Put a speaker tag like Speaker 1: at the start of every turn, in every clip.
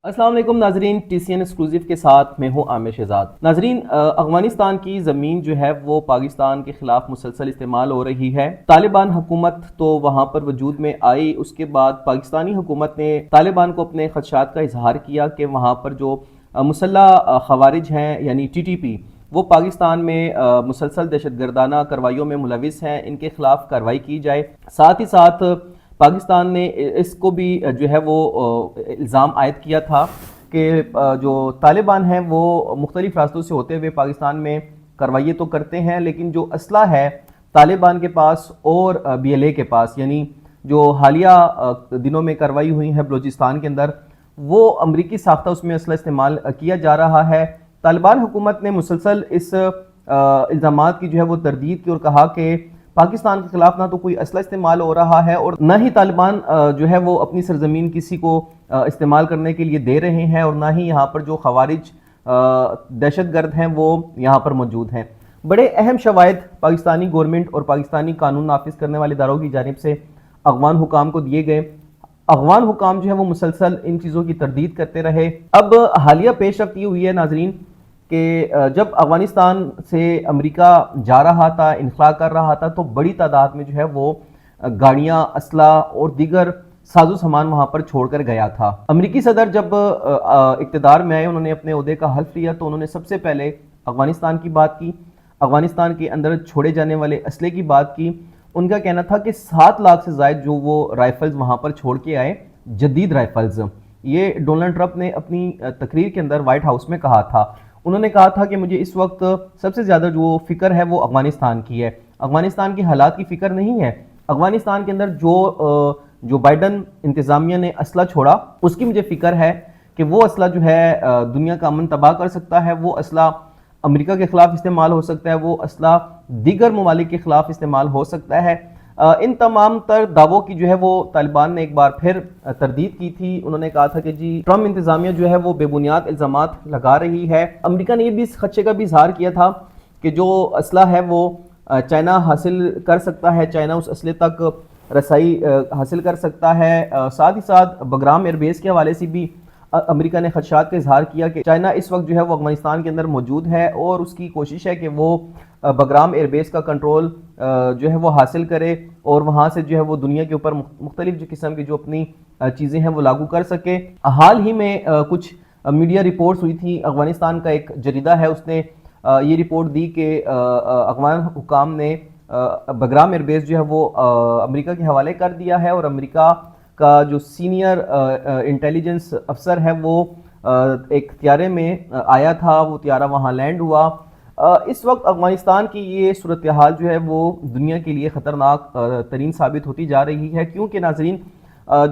Speaker 1: السلام علیکم ناظرین، ٹی سی این ایکسکلوزیو کے ساتھ میں ہوں عامر شہزاد۔ ناظرین، افغانستان کی زمین جو ہے وہ پاکستان کے خلاف مسلسل استعمال ہو رہی ہے۔ طالبان حکومت تو وہاں پر وجود میں آئی، اس کے بعد پاکستانی حکومت نے طالبان کو اپنے خدشات کا اظہار کیا کہ وہاں پر جو مسلح خوارج ہیں یعنی ٹی ٹی پی، وہ پاکستان میں مسلسل دہشت گردانہ کارروائیوں میں ملوث ہیں، ان کے خلاف کارروائی کی جائے۔ ساتھ ہی ساتھ پاکستان نے اس کو بھی جو ہے وہ الزام عائد کیا تھا کہ جو طالبان ہیں وہ مختلف راستوں سے ہوتے ہوئے پاکستان میں کارروائیاں تو کرتے ہیں، لیکن جو اسلحہ ہے طالبان کے پاس اور بی ایل اے کے پاس، یعنی جو حالیہ دنوں میں کارروائی ہوئی ہے بلوچستان کے اندر، وہ امریکی ساختہ اس میں اسلحہ استعمال کیا جا رہا ہے۔ طالبان حکومت نے مسلسل اس الزامات کی جو ہے وہ تردید کی اور کہا کہ پاکستان کے خلاف نہ تو کوئی اسلحہ استعمال ہو رہا ہے اور نہ ہی طالبان جو ہے وہ اپنی سرزمین کسی کو استعمال کرنے کے لیے دے رہے ہیں، اور نہ ہی یہاں پر جو خوارج دہشت گرد ہیں وہ یہاں پر موجود ہیں۔ بڑے اہم شواہد پاکستانی گورنمنٹ اور پاکستانی قانون نافذ کرنے والے اداروں کی جانب سے افغان حکام کو دیے گئے۔ افغان حکام جو ہے وہ مسلسل ان چیزوں کی تردید کرتے رہے۔ اب حالیہ پیش رفت یہ ہوئی ہے ناظرین کہ جب افغانستان سے امریکہ جا رہا تھا، انخلا کر رہا تھا، تو بڑی تعداد میں جو ہے وہ گاڑیاں، اسلحہ اور دیگر ساز و سامان وہاں پر چھوڑ کر گیا تھا۔ امریکی صدر جب اقتدار میں آئے، انہوں نے اپنے عہدے کا حلف لیا تو انہوں نے سب سے پہلے افغانستان کی بات کی، افغانستان کے اندر چھوڑے جانے والے اسلحے کی بات کی۔ ان کا کہنا تھا کہ 7 لاکھ سے زائد جو وہ رائفلز وہاں پر چھوڑ کے آئے، جدید رائفلز، یہ ڈونلڈ ٹرمپ نے اپنی تقریر کے اندر وائٹ ہاؤس میں کہا تھا۔ انہوں نے کہا تھا کہ مجھے اس وقت سب سے زیادہ جو فکر ہے وہ افغانستان کی ہے، افغانستان کے حالات کی فکر نہیں ہے، افغانستان کے اندر جو بائیڈن انتظامیہ نے اسلحہ چھوڑا اس کی مجھے فکر ہے کہ وہ اسلحہ جو ہے دنیا کا امن تباہ کر سکتا ہے، وہ اسلحہ امریکہ کے خلاف استعمال ہو سکتا ہے، وہ اسلحہ دیگر ممالک کے خلاف استعمال ہو سکتا ہے۔ ان تمام تر دعووں کی جو ہے وہ طالبان نے ایک بار پھر تردید کی تھی۔ انہوں نے کہا تھا کہ جی ٹرمپ انتظامیہ جو ہے وہ بے بنیاد الزامات لگا رہی ہے۔ امریکہ نے یہ بھی اس خدشے کا بھی اظہار کیا تھا کہ جو اسلحہ ہے وہ چائنا حاصل کر سکتا ہے، چائنا اس اسلحے تک رسائی حاصل کر سکتا ہے۔ ساتھ ہی ساتھ بگرام ایئر بیس کے حوالے سے بھی امریکہ نے خدشات کا اظہار کیا کہ چائنا اس وقت جو ہے وہ افغانستان کے اندر موجود ہے اور اس کی کوشش ہے کہ وہ بگرام ایئر بیس کا کنٹرول جو ہے وہ حاصل کرے اور وہاں سے جو ہے وہ دنیا کے اوپر مختلف جو قسم کی جو اپنی چیزیں ہیں وہ لاگو کر سکے۔ حال ہی میں کچھ میڈیا رپورٹس ہوئی تھی، افغانستان کا ایک جریدہ ہے اس نے یہ رپورٹ دی کہ افغان حکام نے بگرام ایئر بیس جو ہے وہ امریکہ کے حوالے کر دیا ہے، اور امریکہ کا جو سینئر انٹیلیجنس افسر ہے وہ ایک طیارے میں آیا تھا، وہ طیارہ وہاں لینڈ ہوا۔ اس وقت افغانستان کی یہ صورتحال جو ہے وہ دنیا کے لیے خطرناک ترین ثابت ہوتی جا رہی ہے، کیونکہ ناظرین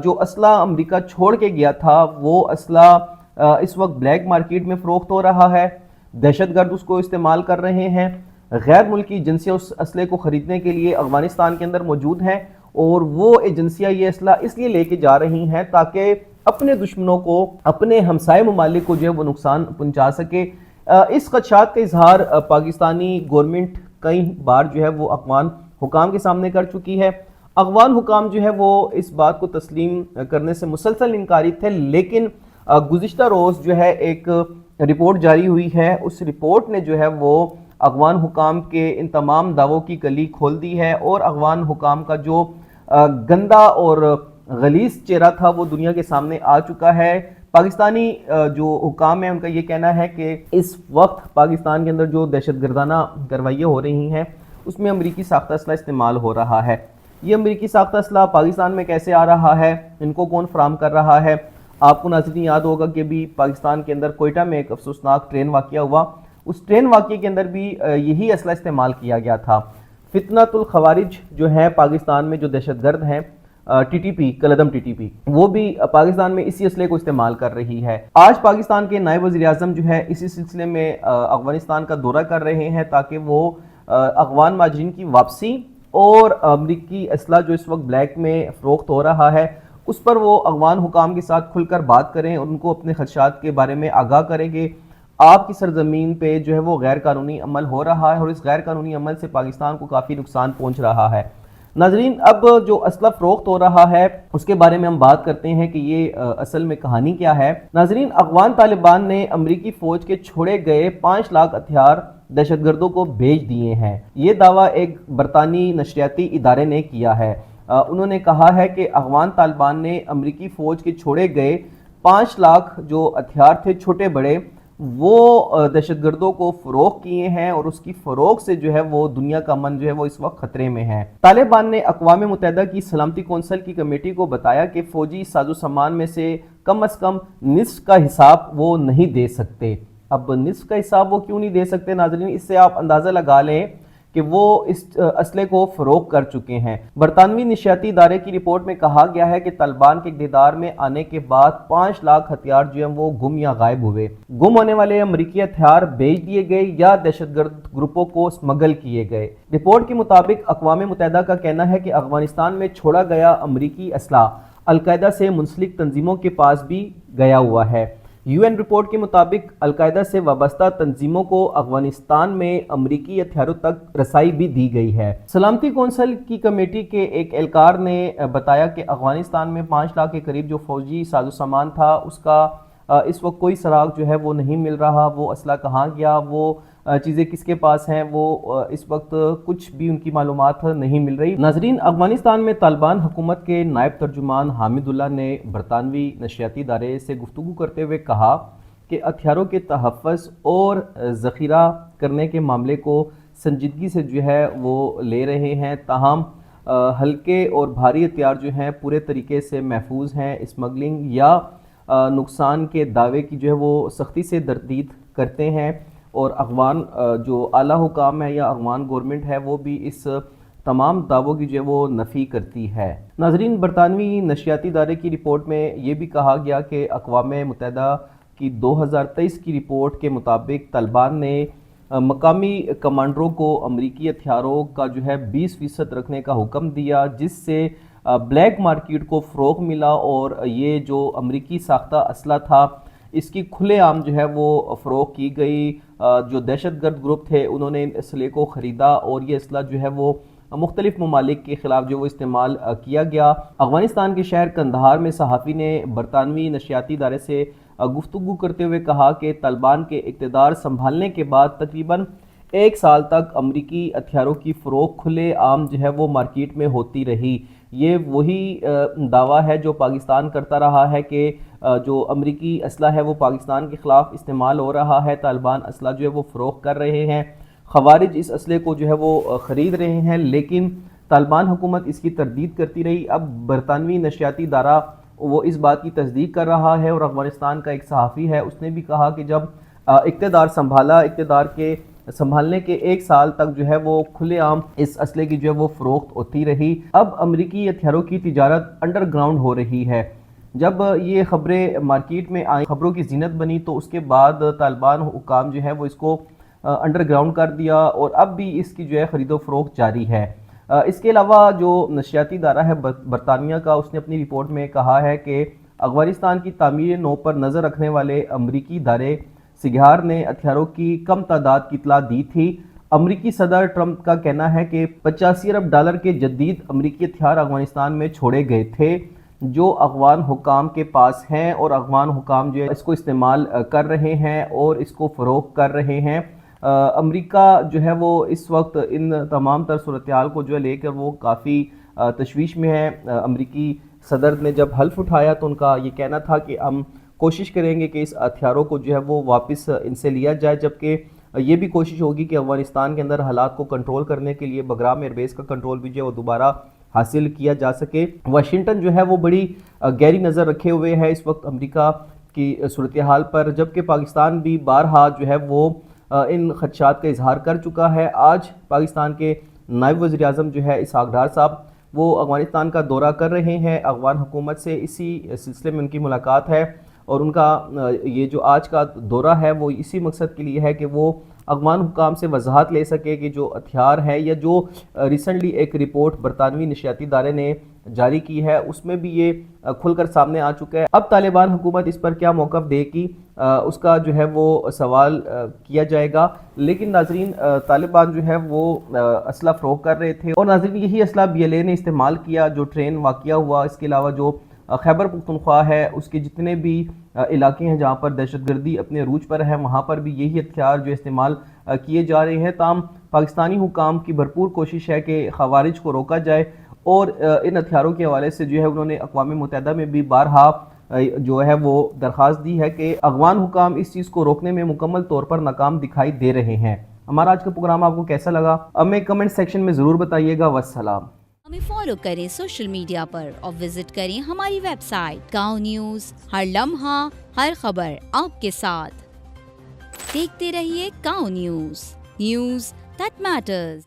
Speaker 1: جو اسلحہ امریکہ چھوڑ کے گیا تھا وہ اسلحہ اس وقت بلیک مارکیٹ میں فروخت ہو رہا ہے، دہشت گرد اس کو استعمال کر رہے ہیں، غیر ملکی ایجنسیاں اس اسلحے کو خریدنے کے لیے افغانستان کے اندر موجود ہیں، اور وہ ایجنسیاں یہ اسلحہ اس لیے لے کے جا رہی ہیں تاکہ اپنے دشمنوں کو، اپنے ہمسائے ممالک کو جو ہے وہ نقصان پہنچا سکے۔ اس خدشات کا اظہار پاکستانی گورنمنٹ کئی بار جو ہے وہ افغان حکام کے سامنے کر چکی ہے۔ افغان حکام جو ہے وہ اس بات کو تسلیم کرنے سے مسلسل انکاری تھے، لیکن گزشتہ روز جو ہے ایک رپورٹ جاری ہوئی ہے، اس رپورٹ نے جو ہے وہ افغان حکام کے ان تمام دعووں کی کلی کھول دی ہے، اور افغان حکام کا جو گندا اور غلیظ چہرہ تھا وہ دنیا کے سامنے آ چکا ہے۔ پاکستانی جو حکام ہیں ان کا یہ کہنا ہے کہ اس وقت پاکستان کے اندر جو دہشت گردانہ کارروائیاں ہو رہی ہیں اس میں امریکی ساختہ اسلحہ استعمال ہو رہا ہے۔ یہ امریکی ساختہ اسلحہ پاکستان میں کیسے آ رہا ہے، ان کو کون فراہم کر رہا ہے؟ آپ کو ناظرین یاد ہوگا کہ بھی پاکستان کے اندر کوئٹہ میں ایک افسوسناک ٹرین واقعہ ہوا، اس ٹرین واقعے کے اندر بھی یہی اسلحہ استعمال کیا گیا تھا۔ فتنۃ الخوارج جو ہے پاکستان میں جو دہشت گرد ہیں، ٹی ٹی پی، کالعدم ٹی ٹی پی، وہ بھی پاکستان میں اسی اسلحے کو استعمال کر رہی ہے۔ آج پاکستان کے نائب وزیر اعظم جو ہے اسی سلسلے میں افغانستان کا دورہ کر رہے ہیں تاکہ وہ افغان مہاجرین کی واپسی اور امریکی اسلحہ جو اس وقت بلیک میں فروخت ہو رہا ہے اس پر وہ افغان حکام کے ساتھ کھل کر بات کریں اور ان کو اپنے خدشات کے بارے میں آگاہ کریں کہ آپ کی سرزمین پہ جو ہے وہ غیر قانونی عمل ہو رہا ہے اور اس غیر قانونی عمل سے پاکستان کو کافی نقصان پہنچ رہا ہے۔ ناظرین، اب جو اسلحہ فروخت ہو رہا ہے اس کے بارے میں ہم بات کرتے ہیں کہ یہ اصل میں کہانی کیا ہے۔ ناظرین، افغان طالبان نے امریکی فوج کے چھوڑے گئے 5 لاکھ ہتھیار دہشت گردوں کو بھیج دیے ہیں۔ یہ دعویٰ ایک برطانوی نشریاتی ادارے نے کیا ہے۔ انہوں نے کہا ہے کہ افغان طالبان نے امریکی فوج کے چھوڑے گئے 5 لاکھ جو ہتھیار تھے چھوٹے بڑے، وہ دہشت گردوں کو فروخت کیے ہیں، اور اس کی فروخت سے جو ہے وہ دنیا کا امن جو ہے وہ اس وقت خطرے میں ہے۔ طالبان نے اقوام متحدہ کی سلامتی کونسل کی کمیٹی کو بتایا کہ فوجی ساز و سامان میں سے کم از کم نصف کا حساب وہ نہیں دے سکتے۔ اب نصف کا حساب وہ کیوں نہیں دے سکتے ناظرین؟ اس سے آپ اندازہ لگا لیں کہ وہ اس اسلحے کو فروخت کر چکے ہیں۔ برطانوی نشریاتی ادارے کی رپورٹ میں کہا گیا ہے کہ طالبان کے اقتدار میں آنے کے بعد 5 لاکھ ہتھیار جو ہیں وہ گم یا غائب ہوئے۔ گم ہونے والے امریکی ہتھیار بیچ دیے گئے یا دہشت گرد گروپوں کو اسمگل کیے گئے۔ رپورٹ کے مطابق اقوام متحدہ کا کہنا ہے کہ افغانستان میں چھوڑا گیا امریکی اسلحہ القاعدہ سے منسلک تنظیموں کے پاس بھی گیا ہوا ہے۔ یو این رپورٹ کے مطابق القاعدہ سے وابستہ تنظیموں کو افغانستان میں امریکی ہتھیاروں تک رسائی بھی دی گئی ہے۔ سلامتی کونسل کی کمیٹی کے ایک اہلکار نے بتایا کہ افغانستان میں 5 لاکھ کے قریب جو فوجی ساز و سامان تھا اس کا اس وقت کوئی سراغ جو ہے وہ نہیں مل رہا۔ وہ اسلحہ کہاں گیا، وہ چیزیں کس کے پاس ہیں، وہ اس وقت کچھ بھی ان کی معلومات نہیں مل رہی۔ ناظرین، افغانستان میں طالبان حکومت کے نائب ترجمان حامد اللہ نے برطانوی نشریاتی ادارے سے گفتگو کرتے ہوئے کہا کہ ہتھیاروں کے تحفظ اور ذخیرہ کرنے کے معاملے کو سنجیدگی سے جو ہے وہ لے رہے ہیں، تاہم ہلکے اور بھاری ہتھیار جو ہیں پورے طریقے سے محفوظ ہیں۔ اسمگلنگ یا نقصان کے دعوے کی جو ہے وہ سختی سے تردید کرتے ہیں، اور افغان جو اعلیٰ حکام ہے یا افغان گورنمنٹ ہے وہ بھی اس تمام دعووں کی جو ہے وہ نفی کرتی ہے۔ ناظرین، برطانوی نشریاتی ادارے کی رپورٹ میں یہ بھی کہا گیا کہ اقوام متحدہ کی 2023 کی رپورٹ کے مطابق طالبان نے مقامی کمانڈروں کو امریکی ہتھیاروں کا جو ہے 20% رکھنے کا حکم دیا، جس سے بلیک مارکیٹ کو فروغ ملا، اور یہ جو امریکی ساختہ اسلحہ تھا اس کی کھلے عام جو ہے وہ فروخت کی گئی۔ جو دہشت گرد گروپ تھے انہوں نے اسلحے کو خریدا، اور یہ اسلحہ جو ہے وہ مختلف ممالک کے خلاف جو وہ استعمال کیا گیا۔ افغانستان کے شہر قندھار میں صحافی نے برطانوی نشریاتی ادارے سے گفتگو کرتے ہوئے کہا کہ طالبان کے اقتدار سنبھالنے کے بعد تقریباً 1 سال تک امریکی ہتھیاروں کی فروخت کھلے عام جو ہے وہ مارکیٹ میں ہوتی رہی۔ یہ وہی دعویٰ ہے جو پاکستان کرتا رہا ہے کہ جو امریکی اسلحہ ہے وہ پاکستان کے خلاف استعمال ہو رہا ہے، طالبان اسلحہ جو ہے وہ فروخت کر رہے ہیں، خوارج اس اسلحے کو جو ہے وہ خرید رہے ہیں، لیکن طالبان حکومت اس کی تردید کرتی رہی۔ اب برطانوی نشریاتی ادارہ وہ اس بات کی تصدیق کر رہا ہے، اور افغانستان کا ایک صحافی ہے اس نے بھی کہا کہ جب اقتدار سنبھالا، اقتدار کے سنبھالنے کے 1 سال تک جو ہے وہ کھلے عام اس اسلحے کی جو ہے وہ فروخت ہوتی رہی۔ اب امریکی ہتھیاروں کی تجارت انڈر گراؤنڈ ہو رہی ہے۔ جب یہ خبریں مارکیٹ میں آئیں، خبروں کی زینت بنی، تو اس کے بعد طالبان حکام جو ہے وہ اس کو انڈر گراؤنڈ کر دیا، اور اب بھی اس کی جو ہے خرید و فروخت جاری ہے۔ اس کے علاوہ جو نشریاتی ادارہ ہے برطانیہ کا، اس نے اپنی رپورٹ میں کہا ہے کہ افغانستان کی تعمیر نو پر نظر رکھنے والے امریکی ادارے سگہار نے ہتھیاروں کی کم تعداد کی اطلاع دی تھی۔ امریکی صدر ٹرمپ کا کہنا ہے کہ $85 ارب کے جدید امریکی ہتھیار افغانستان میں چھوڑے گئے تھے، جو افغان حکام کے پاس ہیں، اور افغان حکام جو ہے اس کو استعمال کر رہے ہیں اور اس کو فروخت کر رہے ہیں۔ امریکہ جو ہے وہ اس وقت ان تمام تر صورتحال کو جو ہے لے کر وہ کافی تشویش میں ہے۔ امریکی صدر نے جب حلف اٹھایا تو ان کا یہ کہنا تھا کہ ہم کوشش کریں گے کہ اس ہتھیاروں کو جو ہے وہ واپس ان سے لیا جائے، جبکہ یہ بھی کوشش ہوگی کہ افغانستان کے اندر حالات کو کنٹرول کرنے کے لیے بگرام ایئر بیس کا کنٹرول بھی جو ہے وہ دوبارہ حاصل کیا جا سکے۔ واشنگٹن جو ہے وہ بڑی گہری نظر رکھے ہوئے ہے اس وقت امریکہ کی صورتحال پر، جبکہ پاکستان بھی بارہا جو ہے وہ ان خدشات کا اظہار کر چکا ہے۔ آج پاکستان کے نائب وزیر اعظم جو ہے اسحاق ڈار صاحب وہ افغانستان کا دورہ کر رہے ہیں، افغان حکومت سے اسی سلسلے میں ان کی ملاقات ہے، اور ان کا یہ جو آج کا دورہ ہے وہ اسی مقصد کے لیے ہے کہ وہ افغان حکام سے وضاحت لے سکے کہ جو ہتھیار ہے یا جو ریسنٹلی ایک رپورٹ برطانوی نشریاتی ادارے نے جاری کی ہے اس میں بھی یہ کھل کر سامنے آ چکا ہے. اب طالبان حکومت اس پر کیا موقف دے گی اس کا جو ہے وہ سوال کیا جائے گا. لیکن ناظرین طالبان جو ہے وہ اسلحہ فروخت کر رہے تھے اور ناظرین یہی اسلحہ بی ایل اے نے استعمال کیا جو ٹرین واقعہ ہوا. اس کے علاوہ جو خیبر پختونخوا ہے اس کے جتنے بھی علاقے ہیں جہاں پر دہشت گردی اپنے عروج پر ہے وہاں پر بھی یہی ہتھیار جو استعمال کیے جا رہے ہیں. تاہم پاکستانی حکام کی بھرپور کوشش ہے کہ خوارج کو روکا جائے اور ان ہتھیاروں کے حوالے سے جو ہے انہوں نے اقوام متحدہ میں بھی بارہا جو ہے وہ درخواست دی ہے کہ افغان حکام اس چیز کو روکنے میں مکمل طور پر ناکام دکھائی دے رہے ہیں. ہمارا آج کا پروگرام آپ کو کیسا لگا ہمیں کمنٹ سیکشن میں ضرور بتائیے گا. والسلام.
Speaker 2: ہمیں فالو کریں سوشل میڈیا پر اور وزٹ کریں ہماری ویب سائٹ گاؤں نیوز. ہر لمحہ ہر خبر آپ کے ساتھ. دیکھتے رہیے گاؤں نیوز دیٹ میٹرز.